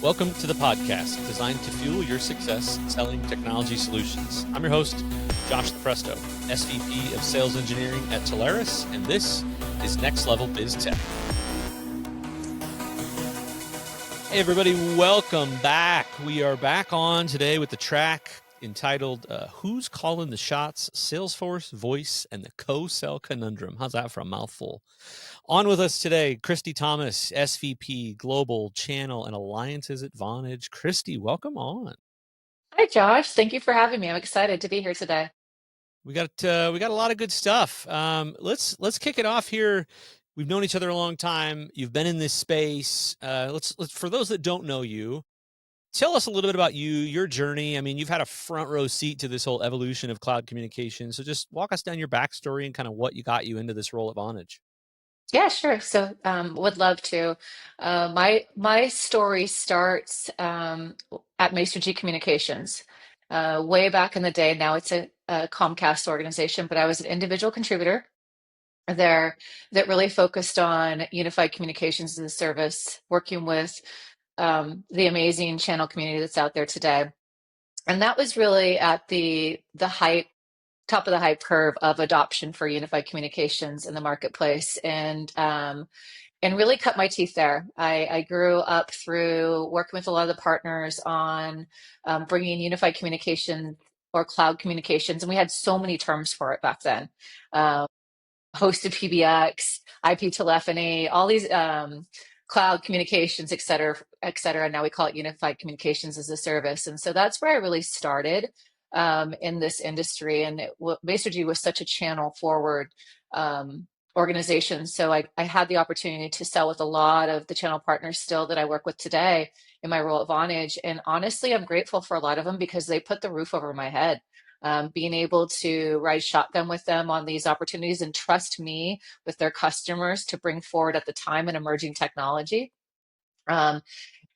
Welcome to the podcast designed to fuel your success selling technology solutions. I'm your host, Josh Presto, SVP of Sales Engineering at Telarus, and this is Next Level Biz Tech. Hey everybody, welcome back. We are back on today with the track entitled Who's Calling the Shots? Salesforce, Voice, and the Co-Sell Conundrum. How's that for a mouthful? On with us today, Kristy Thomas, SVP, Global Channel and Alliances at Vonage. Kristy, welcome on. Hi, Josh. Thank you for having me. I'm excited to be here today. We got a lot of good stuff. Let's kick it off here. We've known each other a long time. You've been in this space. Let's for those that don't know you, tell us a little bit about you, your journey. I mean, you've had a front row seat to this whole evolution of cloud communication. So just walk us down your backstory and kind of what you got you into this role at Vonage. Yeah, sure. So, would love to. My story starts at Maester G Communications, way back in the day. Now it's a Comcast organization, but I was an individual contributor there that really focused on unified communications as a service, working with the amazing channel community that's out there today. And that was really at the height top of the hype curve of adoption for unified communications in the marketplace, and really cut my teeth there. I grew up through working with a lot of the partners on bringing unified communication or cloud communications, and we had so many terms for it back then. Um, Hosted PBX, IP telephony, all these cloud communications, et cetera, et cetera. And now we call it unified communications as a service. And so that's where I really started in this industry. And Maester G was such a channel forward organization. So I had the opportunity to sell with a lot of the channel partners still that I work with today in my role at Vonage. And honestly, I'm grateful for a lot of them because they put the roof over my head. Being able to ride shotgun with them on these opportunities and trust me with their customers to bring forward at the time an emerging technology. Um,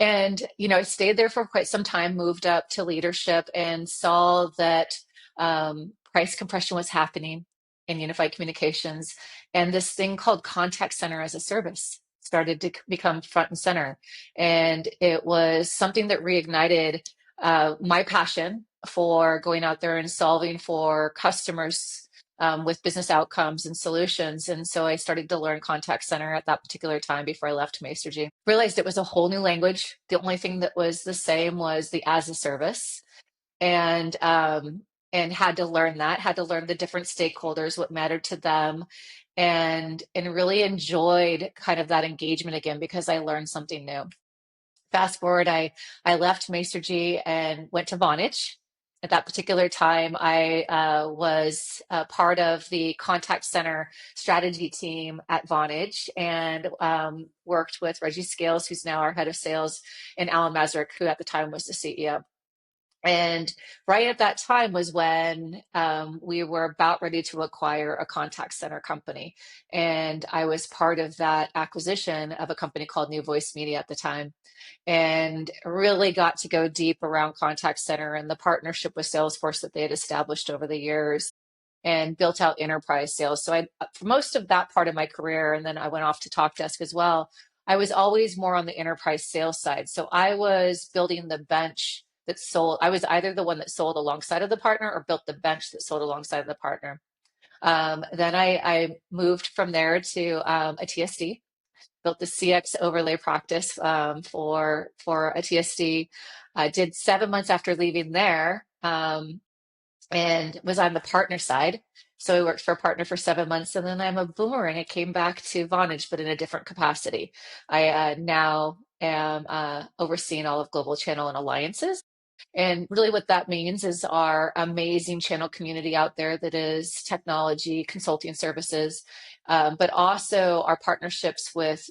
I stayed there for quite some time, moved up to leadership, and saw that price compression was happening in unified communications. And this thing called contact center as a service started to become front and center. And it was something that reignited my passion for going out there and solving for customers with business outcomes and solutions. And so I started to learn contact center at that particular time before I left Maester G. Realized it was a whole new language. The only thing that was the same was the as a service. And had to learn that, had to learn the different stakeholders, what mattered to them, and really enjoyed kind of that engagement again because I learned something new. Fast forward, I left Maester G and went to Vonage. At that particular time, I was part of the contact center strategy team at Vonage and worked with Reggie Scales, who's now our head of sales, and Alan Mazurek, who at the time was the CEO. And right at that time was when we were about ready to acquire a contact center company. And I was part of that acquisition of a company called New Voice Media at the time, and really got to go deep around contact center and the partnership with Salesforce that they had established over the years and built out enterprise sales. So for most of that part of my career, and then I went off to TalkDesk as well, I was always more on the enterprise sales side. So I was building the bench that sold. I was either the one that sold alongside of the partner or built the bench that sold alongside of the partner. Then I moved from there to a TSD, built the CX overlay practice for a TSD. I did 7 months after leaving there, and was on the partner side. So I worked for a partner for 7 months, and then I'm a boomerang. I came back to Vonage, but in a different capacity. I now am overseeing all of global channel and alliances. And really, what that means is our amazing channel community out there that is technology, consulting services, but also our partnerships with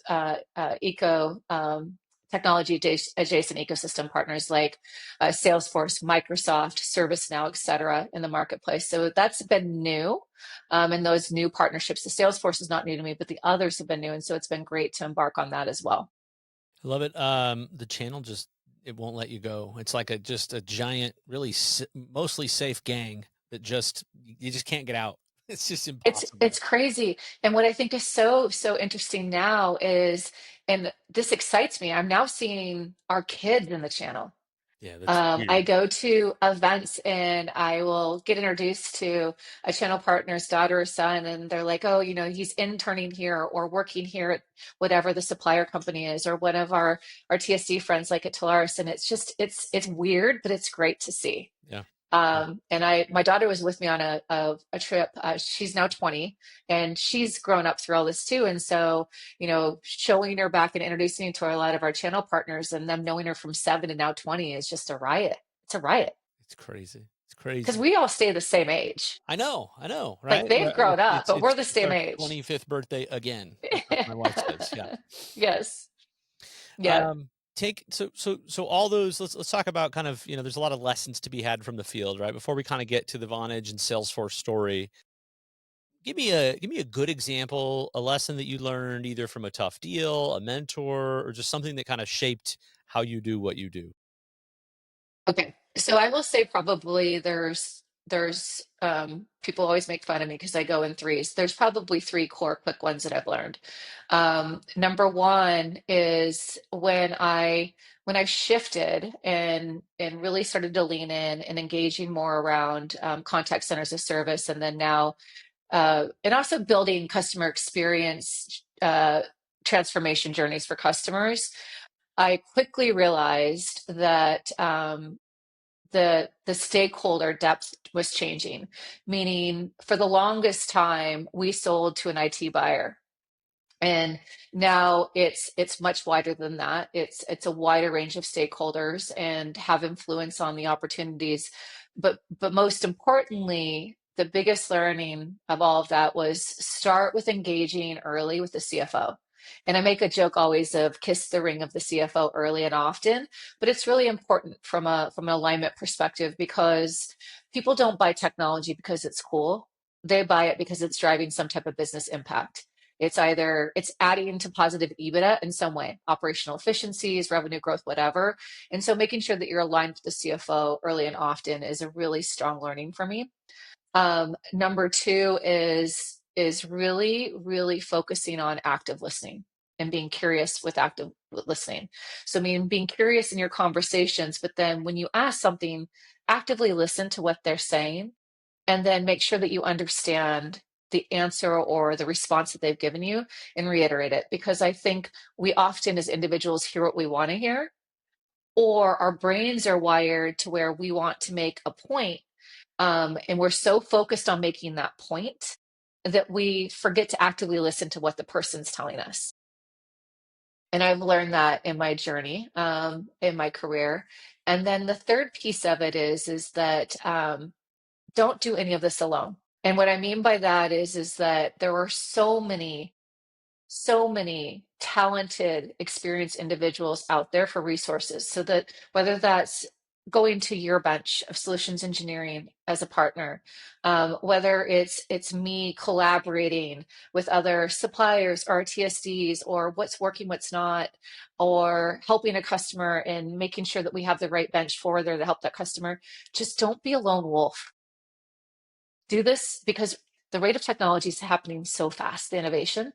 technology adjacent ecosystem partners like Salesforce, Microsoft, ServiceNow, et cetera, in the marketplace. So that's been new. And those new partnerships, the Salesforce is not new to me, but the others have been new. And so it's been great to embark on that as well. I love it. The channel just, it won't let you go. It's like just a giant, really mostly safe gang that you just can't get out. It's just It's impossible. crazy. And what I think is so interesting now is, and this excites me, I'm now seeing our kids in the channel. Yeah, that's I weird. go to events and I will get introduced to a channel partner's daughter or son, and they're like, "Oh, he's interning here or working here at whatever the supplier company is, or one of our TSD friends like at Telaris." And it's just it's weird, but it's great to see. Yeah. And my daughter was with me on a trip. She's now 20, and she's grown up through all this too. And so, showing her back and introducing her to a lot of our channel partners, and them knowing her from 7 to now 20 is just a riot. It's a riot It's crazy. It's because crazy. we all stay the same age. I know, Like, right? they've Well, grown up, but we're the it's same our age. 25th birthday again. That's what my wife says. Yeah. Yes. Yeah. Um, take so all those let's talk about kind of, there's a lot of lessons to be had from the field, right? Before we kind of get to the Vonage and Salesforce story, give me a good example, a lesson that you learned either from a tough deal, a mentor, or just something that kind of shaped how you do what you do. Okay. So I will say probably there's people always make fun of me because I go in threes. There's probably three core quick ones that I've learned. Number one is when I shifted and really started to lean in and engaging more around contact centers of service, and then now and also building customer experience transformation journeys for customers. I quickly realized that the stakeholder depth was changing, meaning for the longest time we sold to an IT buyer, and now it's much wider than that. It's a wider range of stakeholders and have influence on the opportunities. But most importantly, the biggest learning of all of that was start with engaging early with the CFO. And I make a joke always of kiss the ring of the CFO early and often, but it's really important from an alignment perspective, because people don't buy technology because it's cool. They buy it because it's driving some type of business impact. It's adding to positive EBITDA in some way, operational efficiencies, revenue growth, whatever. And so making sure that you're aligned with the CFO early and often is a really strong learning for me. Number two is really, really focusing on active listening and being curious with active listening. So I mean being curious in your conversations, but then when you ask something, actively listen to what they're saying, and then make sure that you understand the answer or the response that they've given you and reiterate it. Because I think we often as individuals hear what we want to hear, or our brains are wired to where we want to make a point, and we're so focused on making that point that we forget to actively listen to what the person's telling us. And I've learned that in my journey, in my career. And then the third piece of it is that don't do any of this alone. And what I mean by that is that there are so many talented, experienced individuals out there for resources. So that whether that's going to your bench of solutions engineering as a partner, whether it's me collaborating with other suppliers or TSDs, or what's working, what's not, or helping a customer and making sure that we have the right bench for there to help that customer. Just don't be a lone wolf. Do this because the rate of technology is happening so fast, the innovation,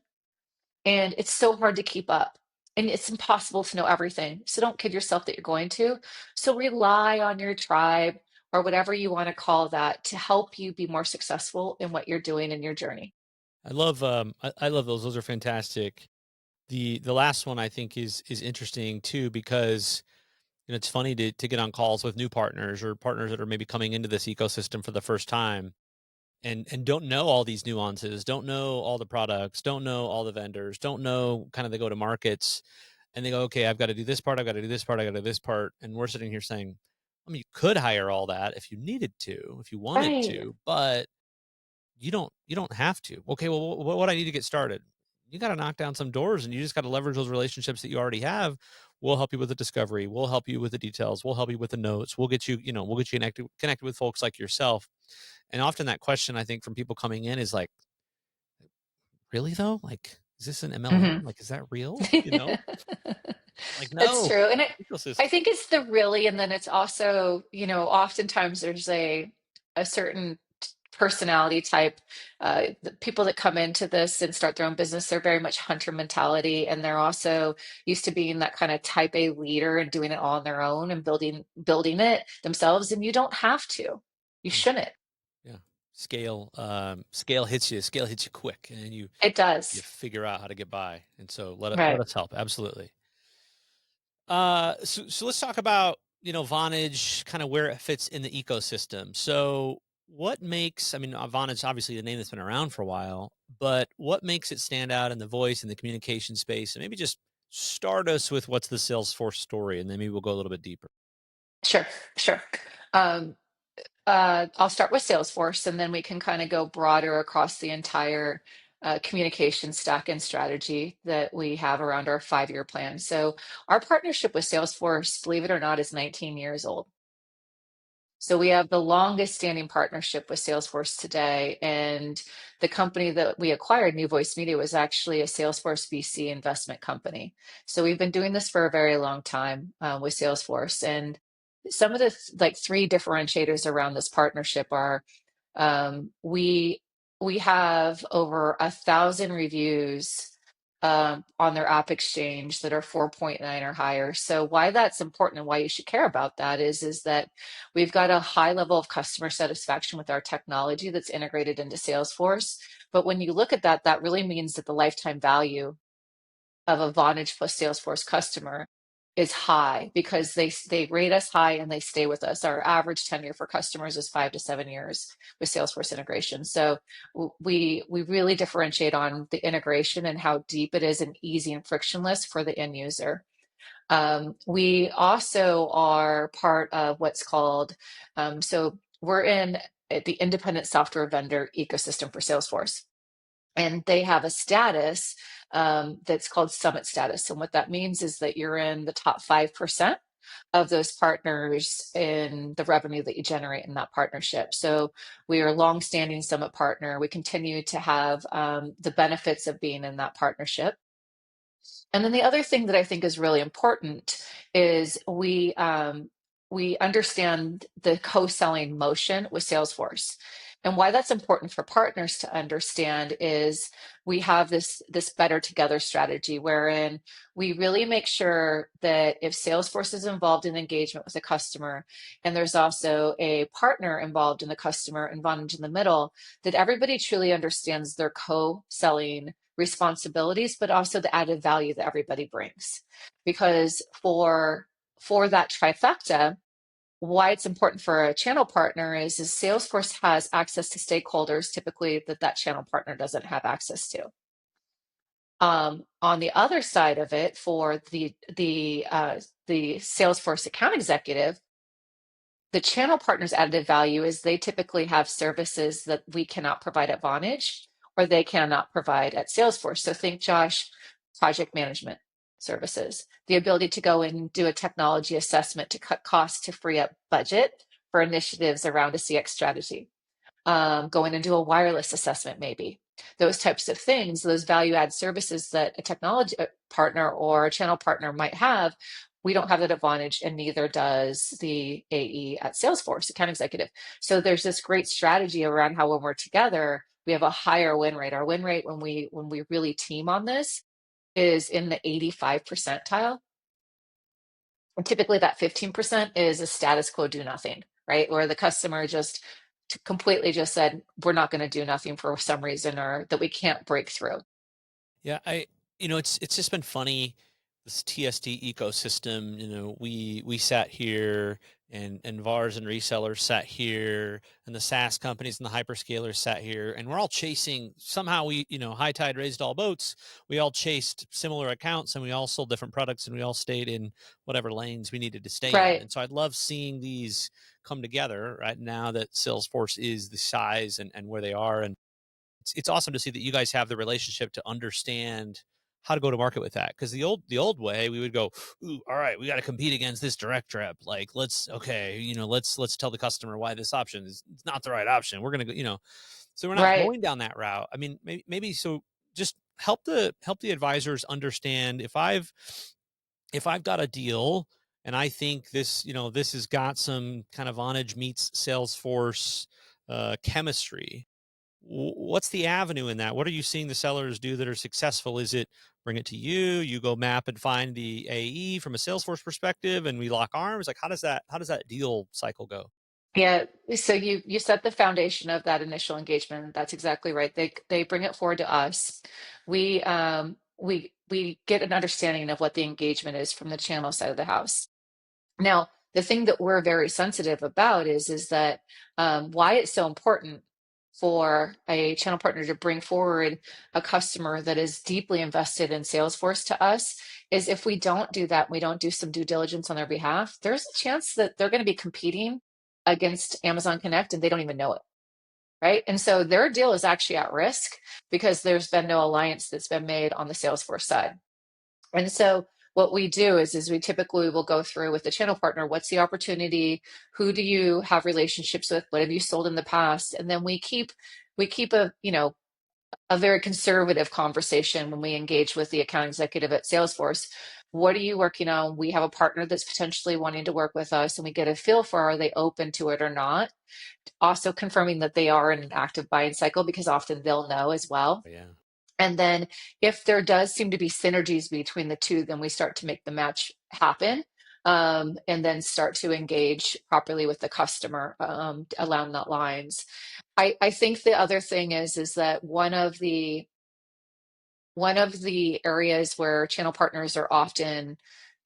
and it's so hard to keep up. And it's impossible to know everything. So don't kid yourself that you're going to. So rely on your tribe or whatever you want to call that to help you be more successful in what you're doing in your journey. I love those. Those are fantastic. The last one I think is interesting too, because it's funny to get on calls with new partners or partners that are maybe coming into this ecosystem for the first time and don't know all these nuances, don't know all the products, don't know all the vendors, don't know kind of the go to markets. And they go, okay, I've got to do this part, I've got to do this part, I got to do this part. And we're sitting here saying, I mean, you could hire all that if you needed to, if you wanted Right. to, but you don't have to. Okay, well, what I need to get started? You got to knock down some doors, and you just got to leverage those relationships that you already have. We'll help you with the discovery. We'll help you with the details. We'll help you with the notes. We'll get you connected with folks like yourself. And often that question I think from people coming in is like, really though? Like, is this an MLM? Mhm. Like, is that real? Like, That's no, true. And I ecosystem. think it's the really, and then it's also, oftentimes there's a certain personality type. The people that come into this and start their own business, they're very much hunter mentality, and they're also used to being that kind of type A leader and doing it all on their own and building it themselves. And you don't have to. You Mm, shouldn't. yeah. Scale hits you quick, and It you does. figure out how to get by. And so let Right. us help. Absolutely. So let's talk about, Vonage, kind of where it fits in the ecosystem. So what makes, I mean, Vonage, obviously a name that's been around for a while, but what makes it stand out in the voice and the communication space? And maybe just start us with what's the Salesforce story, and then maybe we'll go a little bit deeper. Sure. Sure. Um, I'll start with Salesforce, and then we can kind of go broader across the entire communication stack and strategy that we have around our 5-year plan. So, our partnership with Salesforce, believe it or not, is 19 years old. So, we have the longest standing partnership with Salesforce today. And the company that we acquired, New Voice Media, was actually a Salesforce VC investment company. So, we've been doing this for a very long time with Salesforce. And some of the like three differentiators around this partnership are we have over 1,000 reviews on their app exchange that are 4.9 or higher. So why that's important and why you should care about that is that we've got a high level of customer satisfaction with our technology that's integrated into Salesforce. But when you look at that, that really means that the lifetime value of a Vonage plus Salesforce customer is high because they rate us high and they stay with us. Our average tenure for customers is 5 to 7 years with Salesforce integration. So we really differentiate on the integration and how deep it is and easy and frictionless for the end user. We also are part of what's called, so we're in the independent software vendor ecosystem for Salesforce, and they have a status that's called summit status. And what that means is that you're in the top 5% of those partners in the revenue that you generate in that partnership. So we are a long-standing summit partner. We continue to have the benefits of being in that partnership. And then the other thing that I think is really important is we understand the co-selling motion with Salesforce. And why that's important for partners to understand is we have this better together strategy wherein we really make sure that if Salesforce is involved in engagement with a customer and there's also a partner involved in the customer and Vonage in the middle, that everybody truly understands their co-selling responsibilities, but also the added value that everybody brings. Because for that trifecta, why it's important for a channel partner is Salesforce has access to stakeholders typically that channel partner doesn't have access to. On the other side of it, for the Salesforce account executive, the channel partner's added value is they typically have services that we cannot provide at Vonage or they cannot provide at Salesforce. So think, Josh, project management services, the ability to go in and do a technology assessment to cut costs to free up budget for initiatives around a CX strategy, going and do a wireless assessment, maybe. Those types of things, those value add services that a technology partner or a channel partner might have, we don't have that advantage, and neither does the AE at Salesforce, account executive. So there's this great strategy around how when we're together, we have a higher win rate. Our win rate when we really team on this is in the 85 percentile. And typically that 15% is a status quo do nothing, right? Where the customer just completely just said, we're not going to do nothing for some reason or that we can't break through. Yeah, it's just been funny, this TSD ecosystem. We sat here, and VARs and resellers sat here, and the SaaS companies and the hyperscalers sat here, and we're all chasing somehow. High tide raised all boats. We all chased similar accounts, and we all sold different products, and we all stayed in whatever lanes we needed to stay in. Right, And so I'd love seeing these come together right now that Salesforce is the size and where they are. And it's awesome to see that you guys have the relationship to understand how to go to market with that. Because the old way, we would go, ooh, all right, we got to compete against this direct rep. Like, let's tell the customer why this option is it's not the right option. We're gonna go, so we're not right, going down that route. I mean, maybe so just help the advisors understand if I've got a deal and I think this has got some kind of Vonage meets Salesforce chemistry. What's the avenue in that? What are you seeing the sellers do that are successful? Is it bring it to you, you go map and find the AE from a Salesforce perspective, and we lock arms? Like, how does that deal cycle go? Yeah, so you set the foundation of that initial engagement. That's exactly right. They bring it forward to us. We get an understanding of what the engagement is from the channel side of the house. Now, the thing that we're very sensitive about is that why it's so important for a channel partner to bring forward a customer that is deeply invested in Salesforce to us is if we don't do that, we don't do some due diligence on their behalf, there's a chance that they're going to be competing against Amazon Connect and they don't even know it, right? And so their deal is actually at risk because there's been no alliance that's been made on the Salesforce side. And so what we do is we typically will go through with the channel partner, what's the opportunity? Who do you have relationships with? What have you sold in the past? And then we keep a very conservative conversation when we engage with the account executive at Salesforce. What are you working on? We have a partner that's potentially wanting to work with us, and we get a feel for are they open to it or not. Also confirming that they are in an active buying cycle because often they'll know as well. Yeah. And then if there does seem to be synergies between the two, then we start to make the match happen. And then start to engage properly with the customer along that lines. I think the other thing is that one of the areas where channel partners are often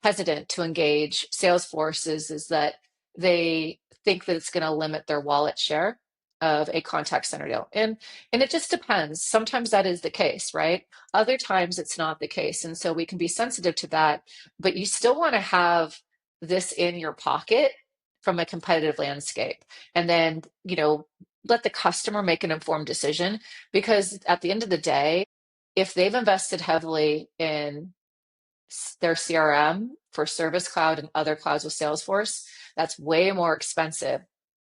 hesitant to engage Salesforce is that they think that it's going to limit their wallet share of a contact center deal. And it just depends. Sometimes that is the case, right? Other times it's not the case. And so we can be sensitive to that, but you still want to have this in your pocket from a competitive landscape. And then, let the customer make an informed decision because at the end of the day, if they've invested heavily in their CRM for Service Cloud and other clouds with Salesforce, that's way more expensive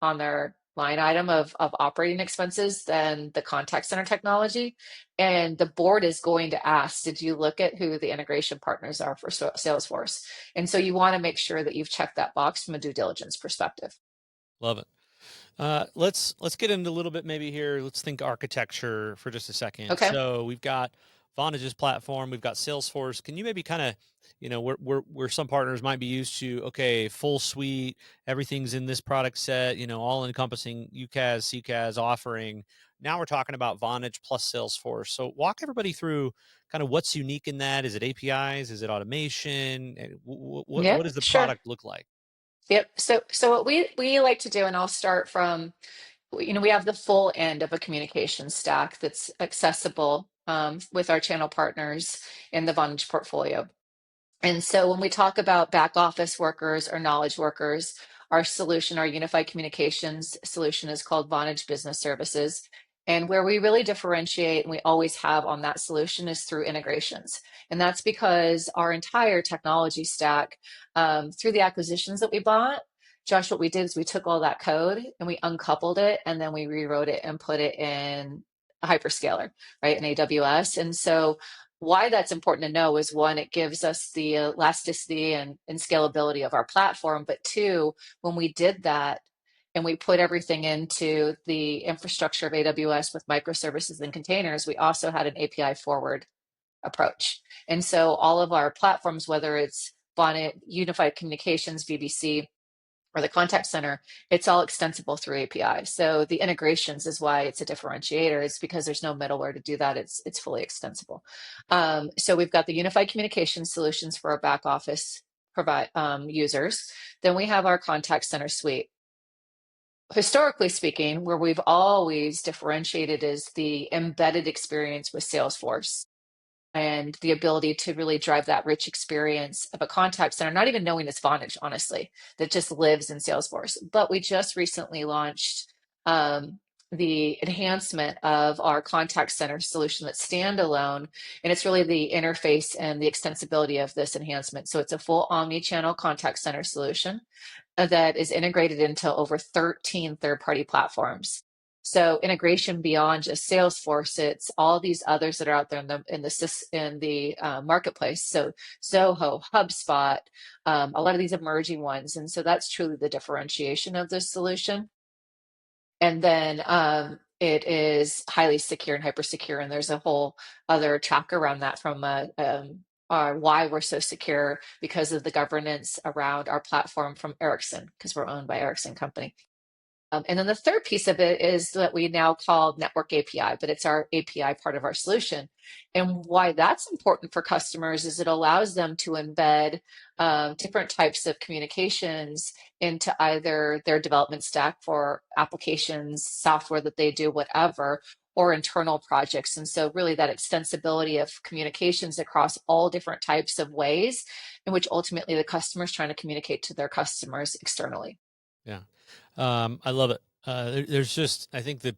on their line item of operating expenses than the contact center technology. And the board is going to ask, did you look at who the integration partners are for Salesforce? And so you want to make sure that you've checked that box from a due diligence perspective. Love it. Let's get into a little bit maybe here. Let's think architecture for just a second. Okay. So we've got Vonage's platform, we've got Salesforce. Can you maybe kind of, where some partners might be used to, okay, full suite, everything's in this product set, all encompassing UCaaS, CCaaS offering. Now we're talking about Vonage plus Salesforce. So walk everybody through kind of what's unique in that. Is it APIs? Is it automation? And what Yep, does the sure. product look like? Yep. So what we like to do, and I'll start from, we have the full end of a communication stack that's accessible with our channel partners in the Vonage portfolio. And so when we talk about back office workers or knowledge workers, our solution, our unified communications solution is called Vonage Business Services. And where we really differentiate, and we always have on that solution, is through integrations. And that's because our entire technology stack, through the acquisitions that we bought, Josh, what we did is we took all that code and we uncoupled it and then we rewrote it and put it in a hyperscaler, right, in AWS. And so why that's important to know is one, it gives us the elasticity and scalability of our platform. But two, when we did that and we put everything into the infrastructure of AWS with microservices and containers, we also had an API forward approach. And so all of our platforms, whether it's Bonnet, Unified Communications, VBC, or the contact center, it's all extensible through API. So the integrations is why it's a differentiator. It's because there's no middleware to do that. It's fully extensible. So we've got the unified communication solutions for our back office provide users. Then we have our contact center suite. Historically speaking, where we've always differentiated is the embedded experience with Salesforce and the ability to really drive that rich experience of a contact center, not even knowing it's Vonage, honestly, that just lives in Salesforce. But we just recently launched the enhancement of our contact center solution that's standalone, and it's really the interface and the extensibility of this enhancement. So it's a full omni-channel contact center solution that is integrated into over 13 third-party platforms. So integration beyond just Salesforce, it's all these others that are out there in the marketplace. So Zoho, HubSpot, a lot of these emerging ones, and so that's truly the differentiation of this solution. And then it is highly secure and hyper secure. And there's a whole other track around that from why we're so secure because of the governance around our platform from Ericsson, because we're owned by Ericsson Company. And then the third piece of it is that we now call Network API, but it's our API part of our solution. And why that's important for customers is it allows them to embed different types of communications into either their development stack for applications, software that they do, whatever, or internal projects. And so, really, that extensibility of communications across all different types of ways in which ultimately the customer is trying to communicate to their customers externally. Yeah. I love it. There's just, I think that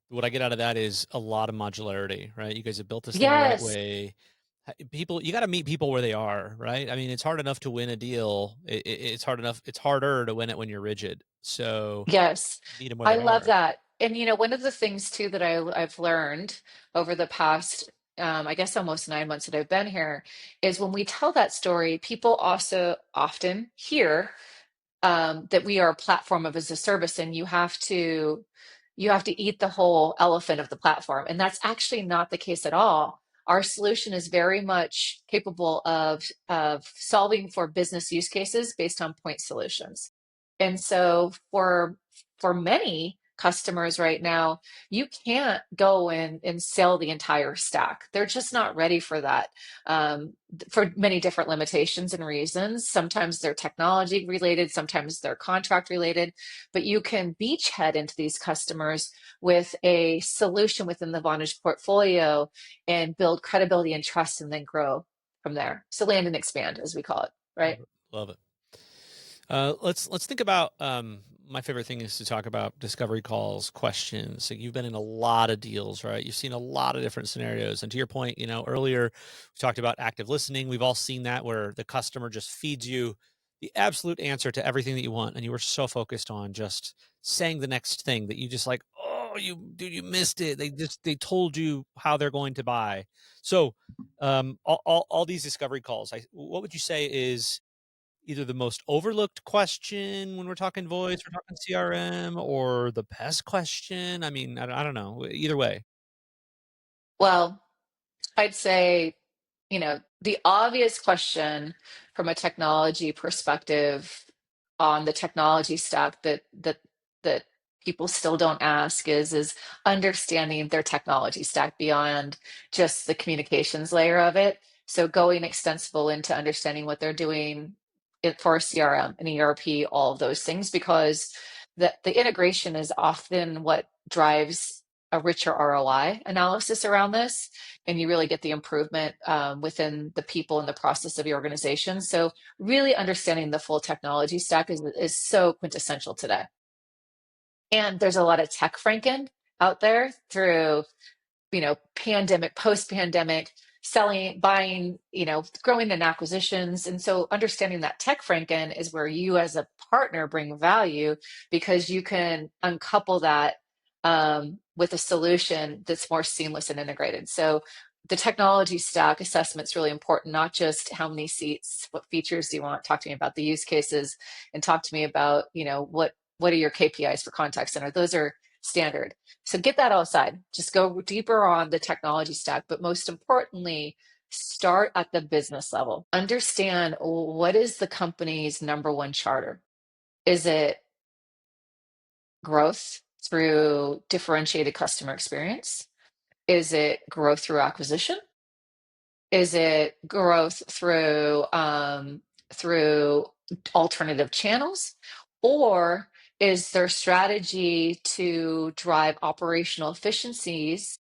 what I get out of that is a lot of modularity, right? You guys have built this thing the right Yes. way. People, you got to meet people where they are, right? I mean, it's hard enough to win a deal. It's hard enough. It's harder to win it when you're rigid. So Yes, meet them where I they love are. that. And one of the things too that I've learned over the past, I guess almost 9 months that I've been here, is when we tell that story, people also often hear that we are a platform of as a service, and you have to eat the whole elephant of the platform, and that's actually not the case at all. Our solution is very much capable of solving for business use cases based on point solutions. And so for many customers right now, you can't go and sell the entire stack. They're just not ready for that, for many different limitations and reasons. Sometimes they're technology related, sometimes they're contract related, but you can beachhead into these customers with a solution within the Vonage portfolio and build credibility and trust and then grow from there. So land and expand, as we call it, right? Love it. Love it. Let's think about my favorite thing is to talk about discovery calls, questions. So you've been in a lot of deals, right? You've seen a lot of different scenarios. And to your point, earlier we talked about active listening. We've all seen that where the customer just feeds you the absolute answer to everything that you want, and you were so focused on just saying the next thing that you just like, oh, you missed it. They told you how they're going to buy. So all these discovery calls, what would you say is either the most overlooked question when we're talking voice, we're talking CRM, or the best question? I mean, I don't know. Either way. Well, I'd say, the obvious question from a technology perspective on the technology stack that people still don't ask is understanding their technology stack beyond just the communications layer of it. So going extensible into understanding what they're doing for CRM and ERP, all of those things, because the integration is often what drives a richer ROI analysis around this, and you really get the improvement within the people and the process of your organization. So really understanding the full technology stack is so quintessential today. And there's a lot of tech franken out there through pandemic, post-pandemic, selling, buying, growing in acquisitions. And so understanding that tech franken is where you as a partner bring value, because you can uncouple that with a solution that's more seamless and integrated. So the technology stack assessment is really important, not just how many seats, what features do you want. Talk to me about the use cases, and talk to me about, what are your KPIs for contact center. Those are standard. So get that outside. Just go deeper on the technology stack, but most importantly, start at the business level. Understand, what is the company's number one charter? Is it growth through differentiated customer experience? Is it growth through acquisition? Is it growth through alternative channels? Or is their strategy to drive operational efficiencies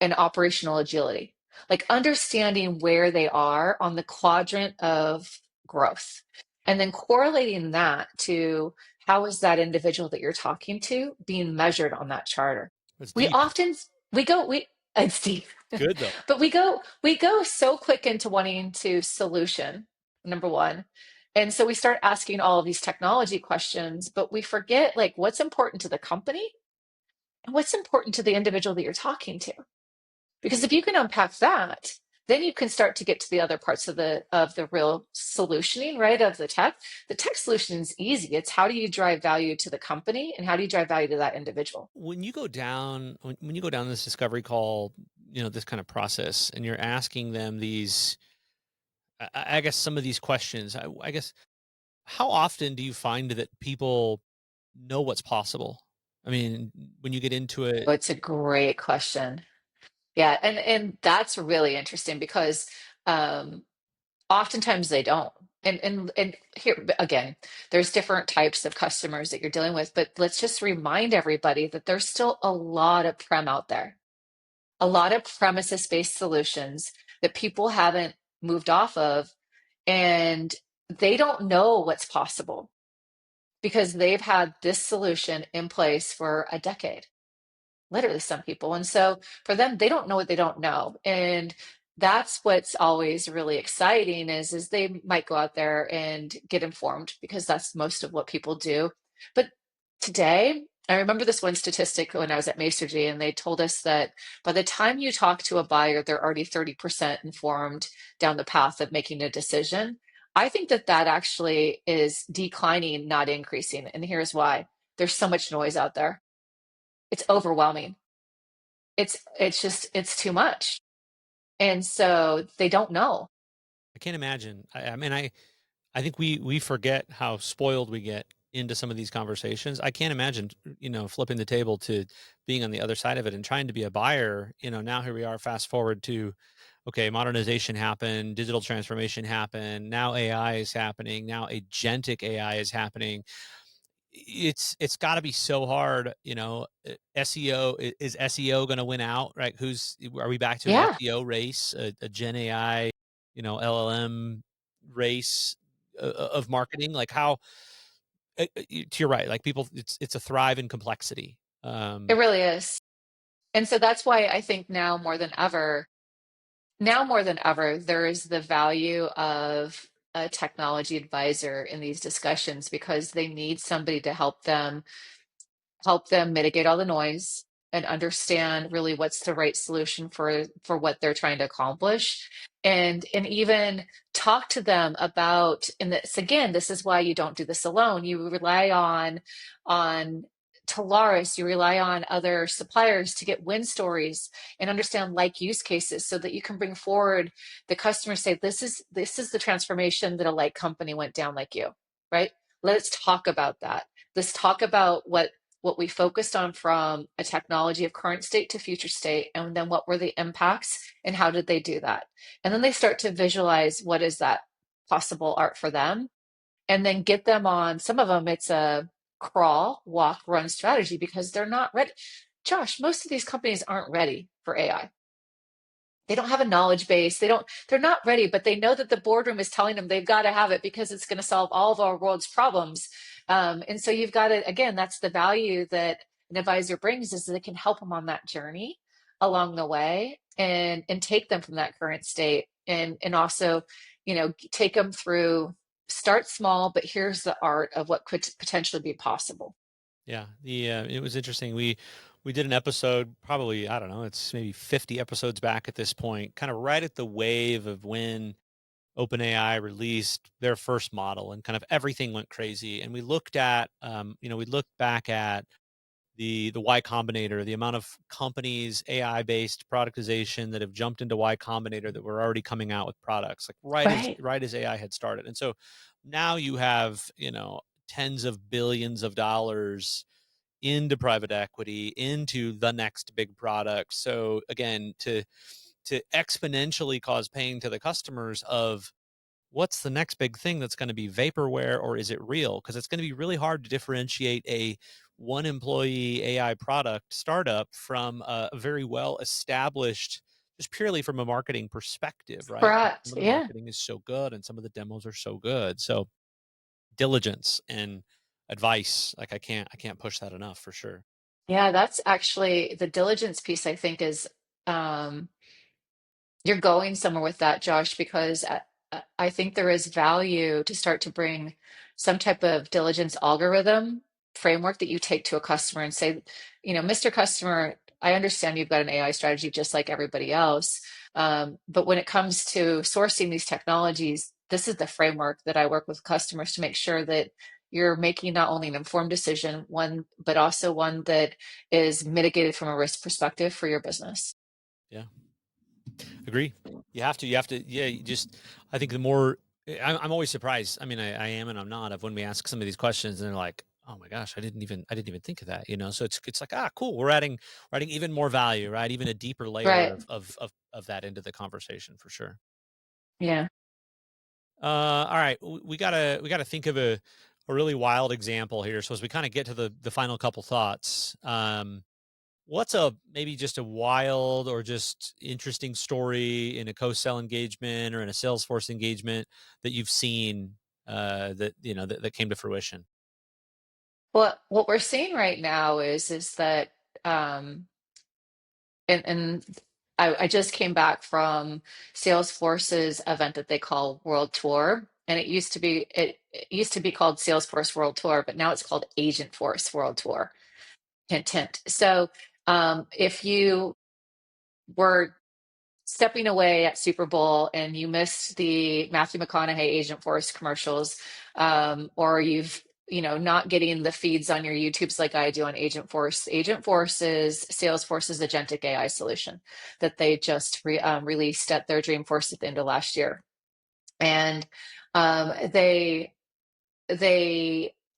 and operational agility? Like understanding where they are on the quadrant of growth, and then correlating that to how is that individual that you're talking to being measured on that charter. It's We deep. often we go we It's deep. Good though. But we go so quick into wanting to solution, number one. And so we start asking all of these technology questions, but we forget like what's important to the company and what's important to the individual that you're talking to. Because if you can unpack that, Then you can start to get to the other parts of the real solutioning, right? Of the tech. The tech solution is easy. It's how do you drive value to the company and how do you drive value to that individual? When you go down when you go down this discovery call, this kind of process, and you're asking them these, I guess some of these questions, I guess, how often do you find that people know what's possible? I mean, when you get into it. Oh, it's a great question. Yeah, and that's really interesting because um, oftentimes they don't. And here again, there's different types of customers that you're dealing with, but let's just remind everybody that there's still a lot of prem out there, a lot of premises-based solutions that people haven't moved off of, and they don't know what's possible because they've had this solution in place for a decade, literally some people. And so for them, they don't know what they don't know. And that's what's always really exciting is they might go out there and get informed because that's most of what people do. But today, I remember this one statistic when I was at Masergy, and they told us that by the time you talk to a buyer, they're already 30% informed down the path of making a decision. I think that that actually is declining, not increasing. And here's why. There's so much noise out there. It's overwhelming. It's just it's too much. And so they don't know. I can't imagine. I mean, I think we forget how spoiled we get into some of these conversations. I can't imagine, flipping the table to being on the other side of it and trying to be a buyer. Now here we are, fast forward to, okay, modernization happened, digital transformation happened, now AI is happening, now agentic AI is happening. It's got to be so hard, SEO. Is SEO going to win out, right? Are we back to an Yeah, SEO race, a Gen AI, LLM race, of marketing? Like how, to your right, like people, it's a thrive in complexity. it really is. And so that's why I think now more than ever, there is the value of a technology advisor in these discussions because they need somebody to help them mitigate all the noise and understand really what's the right solution for what they're trying to accomplish, and even talk to them about. And this again, this is why you don't do this alone. You rely on Talaris, you rely on other suppliers to get win stories and understand like use cases so that you can bring forward the customer, say this is the transformation that a like company went down like you, right? Let's talk about that. Let's talk about what we focused on from a technology of current state to future state, and then what were the impacts and how did they do that. And then they start to visualize what is that possible art for them, and then get them on. Some of them it's a crawl, walk, run strategy because they're not ready. Josh, most of these companies aren't ready for AI. They don't have a knowledge base. They're not ready, but they know that the boardroom is telling them they've got to have it because it's going to solve all of our world's problems. And so you've got to, again, that's the value that an advisor brings, is that they can help them on that journey along the way, and take them from that current state, and also, take them through, start small, but here's the art of what could potentially be possible. Yeah, it was interesting. We did an episode, probably, I don't know, it's maybe 50 episodes back at this point, kind of right at the wave of when OpenAI released their first model and kind of everything went crazy. And we looked at, we looked back at the Y Combinator, the amount of companies, AI based productization, that have jumped into Y Combinator, that were already coming out with products like Right. right as AI had started. And so now you have, tens of billions of dollars into private equity, into the next big product. So again, to exponentially cause pain to the customers of what's the next big thing that's going to be vaporware, or is it real? Because it's going to be really hard to differentiate a one employee AI product startup from a very well established, just purely from a marketing perspective, right? Some Correct. of the Yeah. marketing is so good and some of the demos are so good. So diligence and advice, like I can't push that enough for sure. Yeah, that's actually the diligence piece, I think, is um, you're going somewhere with that, Josh, because I think there is value to start to bring some type of diligence algorithm framework that you take to a customer and say, Mr. Customer, I understand you've got an AI strategy just like everybody else. But when it comes to sourcing these technologies, this is the framework that I work with customers to make sure that you're making not only an informed decision, one, but also one that is mitigated from a risk perspective for your business. Yeah. Agree. You have to, yeah, I think the more, I'm always surprised. I mean, I am and I'm not, of when we ask some of these questions and they're like, oh my gosh, I didn't even think of that, So it's like, cool. We're adding even more value, right? Even a deeper layer Right. of that into the conversation for sure. Yeah. All right. We gotta think of a really wild example here. So as we kind of get to the final couple thoughts, what's maybe just a wild or just interesting story in a co-sell engagement or in a Salesforce engagement that you've seen that came to fruition? Well, what we're seeing right now is that um, and I just came back from Salesforce's event that they call World Tour, and it used to be called Salesforce World Tour, but now it's called Agent Force World Tour. Hint, hint. So if you were stepping away at Super Bowl and you missed the Matthew McConaughey Agent Force commercials, or you've not getting the feeds on your YouTubes like I do on Agent Force. Agent Force is Salesforce's agentic AI solution that they just released at their Dreamforce at the end of last year, and they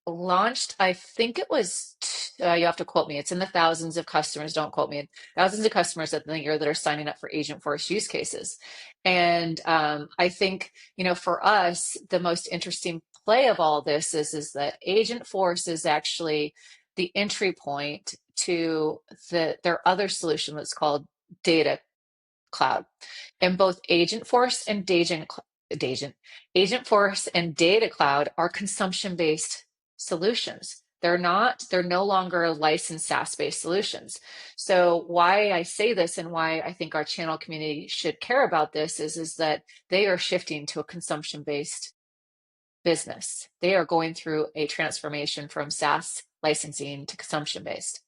launched, I think it was, you have to quote me, it's in the thousands of customers, don't quote me, thousands of customers at the year that are signing up for Agent Force use cases. And I think, for us, the most interesting play of all this is that Agent Force is actually the entry point to their other solution that's called Data Cloud. And both Agent, Agent Force and Data Cloud are consumption-based solutions. They're no longer licensed SaaS-based solutions. So why I say this and why I think our channel community should care about this is that they are shifting to a consumption-based business. They are going through a transformation from SaaS licensing to consumption-based.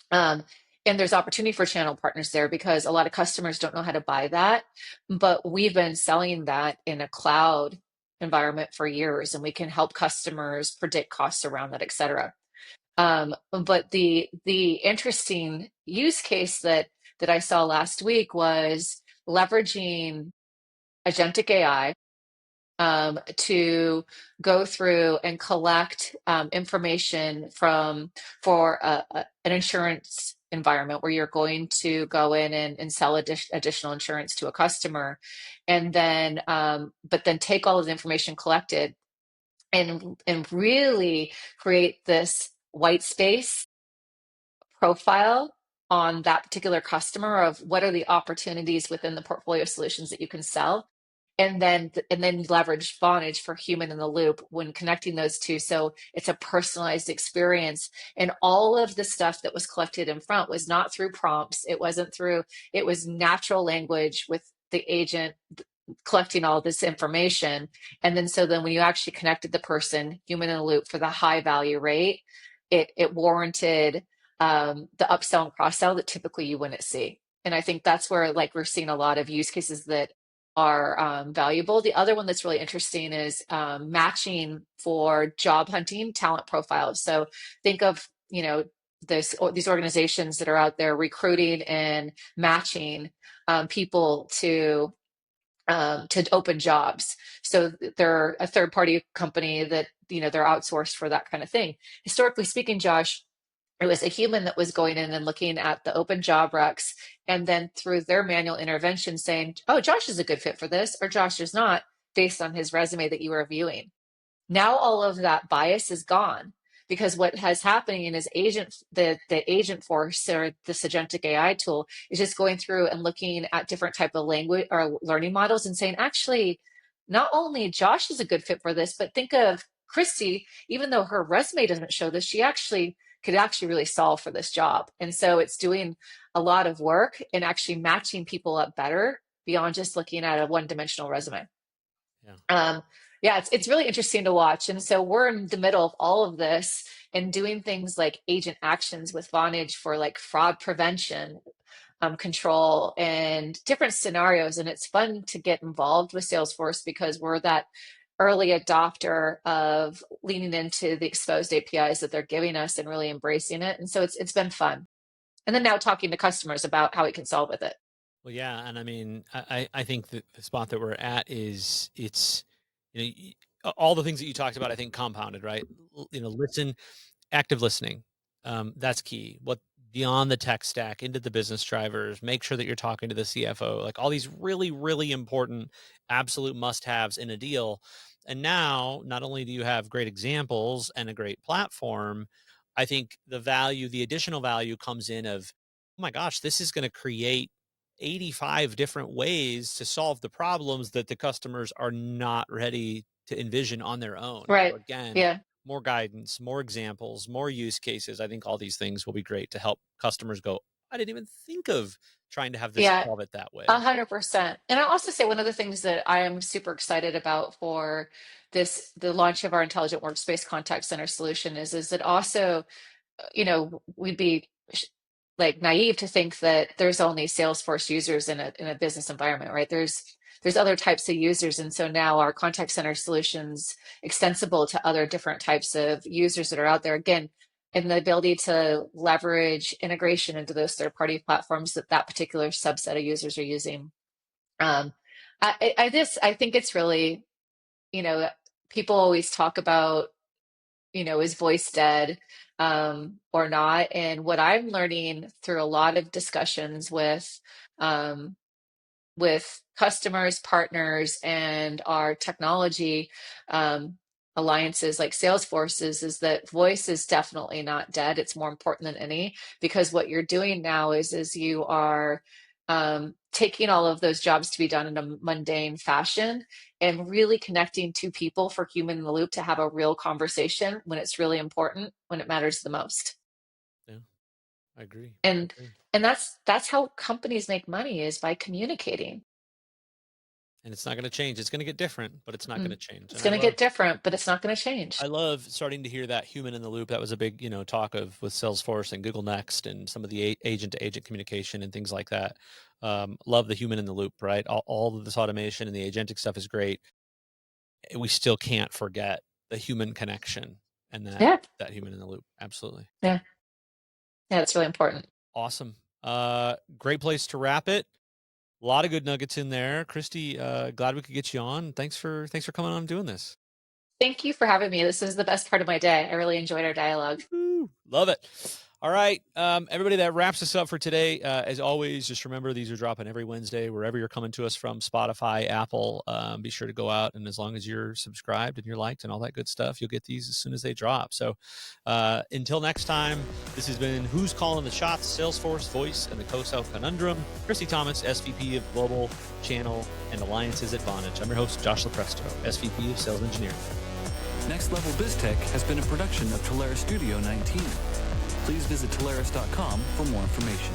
Um, and there's opportunity for channel partners there because a lot of customers don't know how to buy that. But we've been selling that in a cloud environment for years, and we can help customers predict costs around that, et cetera. But the interesting use case that I saw last week was leveraging agentic AI to go through and collect information for an insurance environment where you're going to go in and sell additional insurance to a customer, and then but then take all of the information collected and really create this white space profile on that particular customer of what are the opportunities within the portfolio solutions that you can sell, and then leverage Vonage for human in the loop when connecting those two, so it's a personalized experience. And all of the stuff that was collected in front was not through prompts, it was natural language with the agent collecting all this information. And then so then when you actually connected the person human in the loop for the high value rate, it warranted the upsell and cross sell that typically you wouldn't see. And I think that's where like we're seeing a lot of use cases that are valuable. The other one that's really interesting is matching for job hunting talent profiles. So think of, these organizations that are out there recruiting and matching people to open jobs. So they're a third party company that, they're outsourced for that kind of thing. Historically speaking, Josh, it was a human that was going in and looking at the open job recs, and then through their manual intervention saying, oh, Josh is a good fit for this, or Josh is not, based on his resume that you were viewing. Now all of that bias is gone because what has happening is the agent force or the agentic AI tool is just going through and looking at different type of language or learning models and saying, actually, not only Josh is a good fit for this, but think of Kristy, even though her resume doesn't show this, she actually could actually really solve for this job. And so it's doing a lot of work and actually matching people up better beyond just looking at a one-dimensional resume. Yeah. Um, Yeah, it's really interesting to watch. And so we're in the middle of all of this and doing things like agent actions with Vonage for like fraud prevention, control, and different scenarios. And it's fun to get involved with Salesforce because we're that early adopter of leaning into the exposed APIs that they're giving us and really embracing it. And so it's been fun. And then now talking to customers about how we can solve with it. Well, yeah, and I mean, I think that the spot that we're at is it's, all the things that you talked about, I think compounded, right? Listen, active listening, that's key. What beyond the tech stack into the business drivers, make sure that you're talking to the CFO, like all these really, really important, absolute must-haves in a deal. And now, not only do you have great examples and a great platform, I think the additional value comes in of, oh my gosh, this is going to create 85 different ways to solve the problems that the customers are not ready to envision on their own. So Right. again, Yeah. more guidance, more examples, more use cases. I think all these things will be great to help customers go, I didn't even think of trying to have this Yeah. solve it that way. 100%. And I'll also say one of the things that I am super excited about for the launch of our intelligent workspace contact center solution is it also, we'd be like naive to think that there's only Salesforce users in a business environment, right? There's other types of users, and so now our contact center solutions extensible to other different types of users that are out there. Again, and the ability to leverage integration into those third-party platforms that that particular subset of users are using. Um, I think it's really, you know, people always talk about, is voice dead, or not? And what I'm learning through a lot of discussions um, with customers, partners, and our technology alliances like Salesforce is that voice is definitely not dead. It's more important than any because what you're doing now is you are taking all of those jobs to be done in a mundane fashion and really connecting two people for human in the loop to have a real conversation when it's really important, when it matters the most. Yeah, I agree. I And agree. and that's how companies make money is by communicating. And it's not going to change. It's going to get different, but it's not going to change. It's And I going to love get different, but it's not going to change. I love starting to hear that human in the loop. That was a big, talk of with Salesforce and Google Next and some of the agent to agent communication and things like that. Love the human in the loop, right? All of this automation and the agentic stuff is great. We still can't forget the human connection and that Yeah, that human in the loop. Absolutely. yeah, yeah. It's really important. Awesome. Great place to wrap it. A lot of good nuggets in there. Kristy, glad we could get you on. Thanks for coming on and doing this. Thank you for having me. This is the best part of my day. I really enjoyed our dialogue. Woo, love it. All right, everybody, that wraps us up for today. As always, just remember these are dropping every Wednesday, wherever you're coming to us from, Spotify, Apple. Be sure to go out, and as long as you're subscribed and you're liked and all that good stuff, you'll get these as soon as they drop. So until next time, this has been Who's Calling the Shots, Salesforce Voice and the Co-South Conundrum. Kristy Thomas, SVP of Global Channel and Alliances at Vonage. I'm your host, Josh Lopresto, SVP of Sales Engineering. Next Level BizTech has been a production of Talaris Studio 19. Please visit Talaris.com for more information.